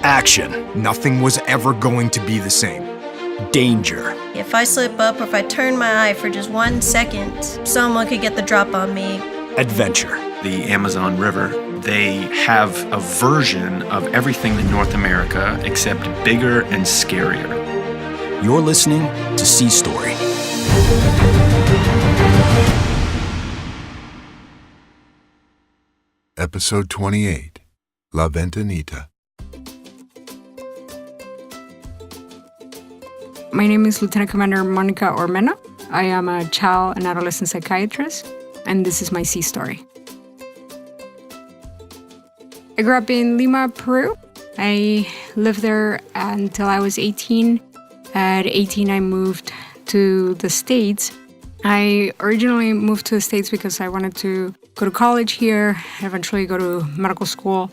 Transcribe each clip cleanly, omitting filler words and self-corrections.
Action. Nothing was ever going to be the same. Danger. If I slip up or if I turn my eye for just 1 second, someone could get the drop on me. Adventure. The Amazon River, they have a version of everything in North America except bigger and scarier. You're listening to Sea Story. Episode 28, La Ventanita. My name is Lieutenant Commander Monica Ormeno. I am a child and adolescent psychiatrist, and this is my sea story. I grew up in Lima, Peru. I lived there until I was 18. At 18, I moved to the States. I originally moved to the States because I wanted to go to college here, eventually go to medical school.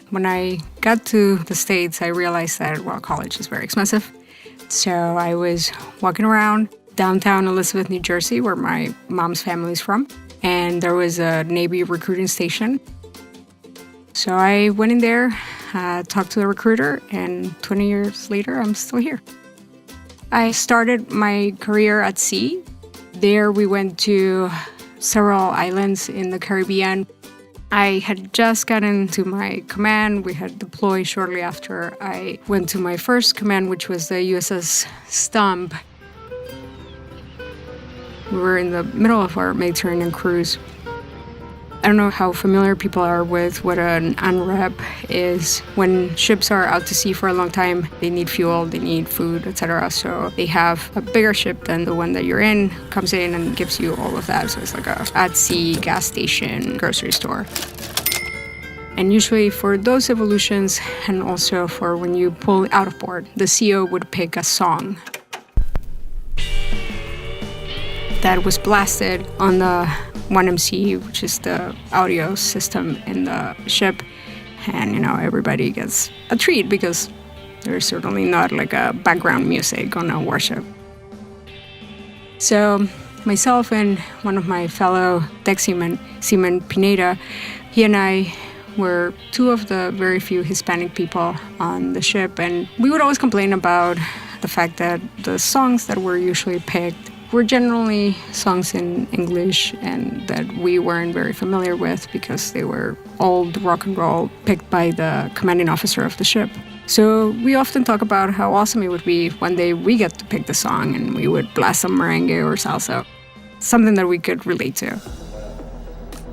When I got to the States, I realized that, college is very expensive. So I was walking around downtown Elizabeth, New Jersey, where my mom's family is from, and there was a Navy recruiting station. So I went in there, talked to the recruiter, and 20 years later, I'm still here. I started my career at sea. There we went to several islands in the Caribbean. I had just gotten to my command. We had deployed shortly after I went to my first command, which was the USS Stump. We were in the middle of our Mediterranean cruise. I don't know how familiar people are with what an UNREP is. When ships are out to sea for a long time, they need fuel, they need food, etc. So they have a bigger ship than the one that you're in, comes in and gives you all of that. So it's like a at-sea gas station, grocery store. And usually for those evolutions, and also for when you pull out of port, the CO would pick a song that was blasted on the 1MC, which is the audio system in the ship. And, everybody gets a treat because there's certainly not like a background music on a warship. So myself and one of my fellow deck seamen Pineda, he and I were two of the very few Hispanic people on the ship. And we would always complain about the fact that the songs that were usually picked were generally songs in English and that we weren't very familiar with because they were old rock and roll picked by the commanding officer of the ship. So we often talk about how awesome it would be one day we get to pick the song and we would blast some merengue or salsa, something that we could relate to.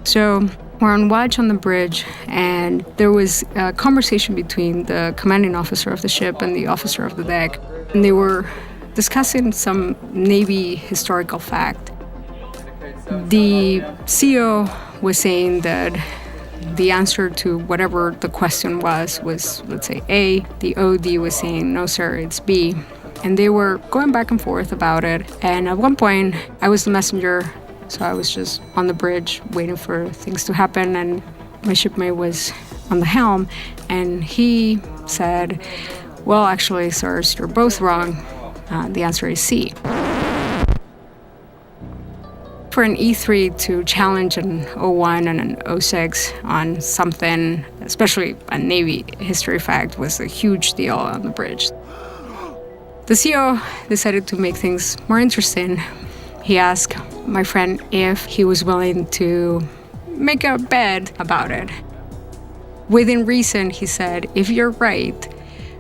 So we're on watch on the bridge, and there was a conversation between the commanding officer of the ship and the officer of the deck, and they were discussing some Navy historical fact. The CO was saying that the answer to whatever the question was, let's say, A. The OD was saying, no, sir, it's B. And they were going back and forth about it. And at one point, I was the messenger, so I was just on the bridge waiting for things to happen. And my shipmate was on the helm, and he said, well, actually, sirs, you're both wrong. The answer is C. For an E3 to challenge an 01 and an 06 on something, especially a Navy history fact, was a huge deal on the bridge. The CO decided to make things more interesting. He asked my friend if he was willing to make a bet about it. Within reason, he said, if you're right,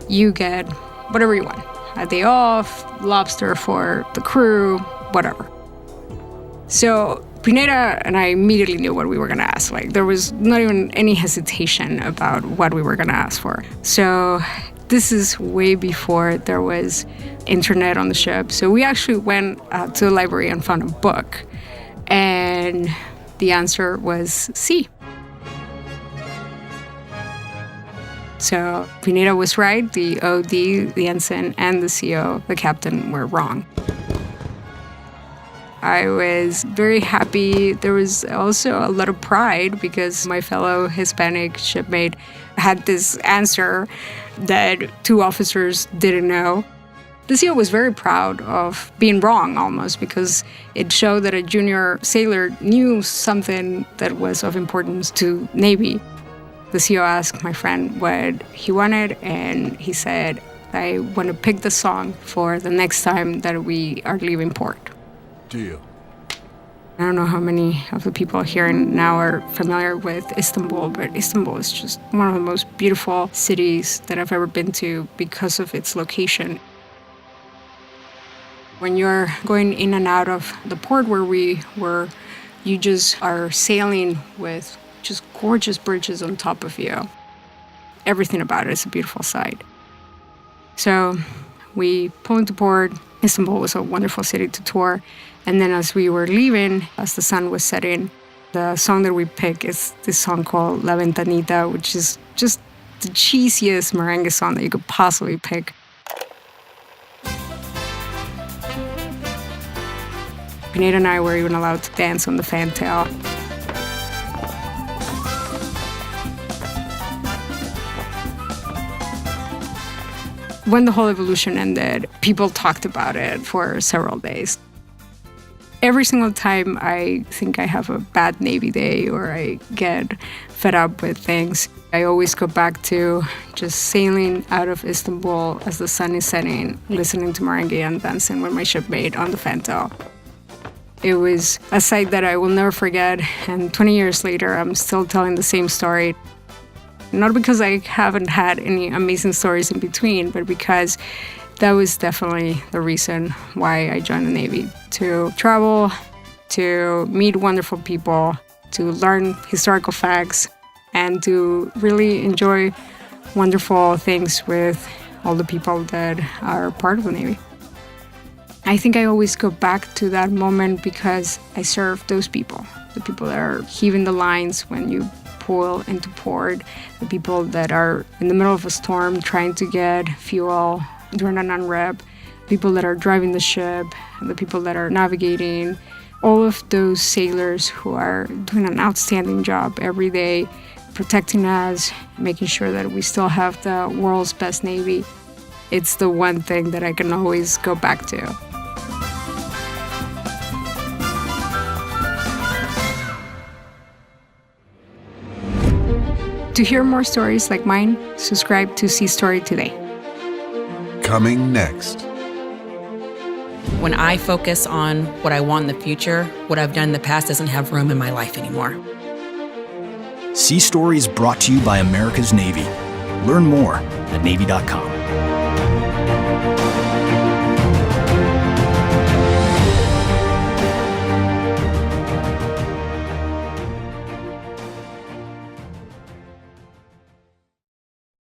you get whatever you want. A day off, lobster for the crew, whatever. So Pineda and I immediately knew what we were going to ask. There was not even any hesitation about what we were going to ask for. So this is way before there was internet on the ship. So we actually went to the library and found a book. And the answer was C. So Pineda was right. The OD, the ensign, and the CO, the captain, were wrong. I was very happy. There was also a lot of pride because my fellow Hispanic shipmate had this answer that two officers didn't know. The CO was very proud of being wrong almost because it showed that a junior sailor knew something that was of importance to Navy. The CEO asked my friend what he wanted, and he said, I want to pick the song for the next time that we are leaving port. Deal. I don't know how many of the people here now are familiar with Istanbul, but Istanbul is just one of the most beautiful cities that I've ever been to because of its location. When you're going in and out of the port where we were, you just are sailing with just gorgeous bridges on top of you. Everything about it is a beautiful sight. So we pulled into port. Istanbul was a wonderful city to tour. And then as we were leaving, as the sun was setting, the song that we picked is this song called La Ventanita, which is just the cheesiest merengue song that you could possibly pick. Pineda and I were even allowed to dance on the fantail. When the whole evolution ended, people talked about it for several days. Every single time I think I have a bad Navy day or I get fed up with things, I always go back to just sailing out of Istanbul as the sun is setting, listening to merengue and dancing with my shipmate on the fantail. It was a sight that I will never forget, and 20 years later, I'm still telling the same story. Not because I haven't had any amazing stories in between, but because that was definitely the reason why I joined the Navy. To travel, to meet wonderful people, to learn historical facts, and to really enjoy wonderful things with all the people that are part of the Navy. I think I always go back to that moment because I serve those people, the people that are heaving the lines when you pull into port, the people that are in the middle of a storm trying to get fuel during an unrep, people that are driving the ship, the people that are navigating, all of those sailors who are doing an outstanding job every day, protecting us, making sure that we still have the world's best Navy. It's the one thing that I can always go back to. To hear more stories like mine, subscribe to Sea Story today. Coming next. When I focus on what I want in the future, what I've done in the past doesn't have room in my life anymore. Sea Story is brought to you by America's Navy. Learn more at Navy.com.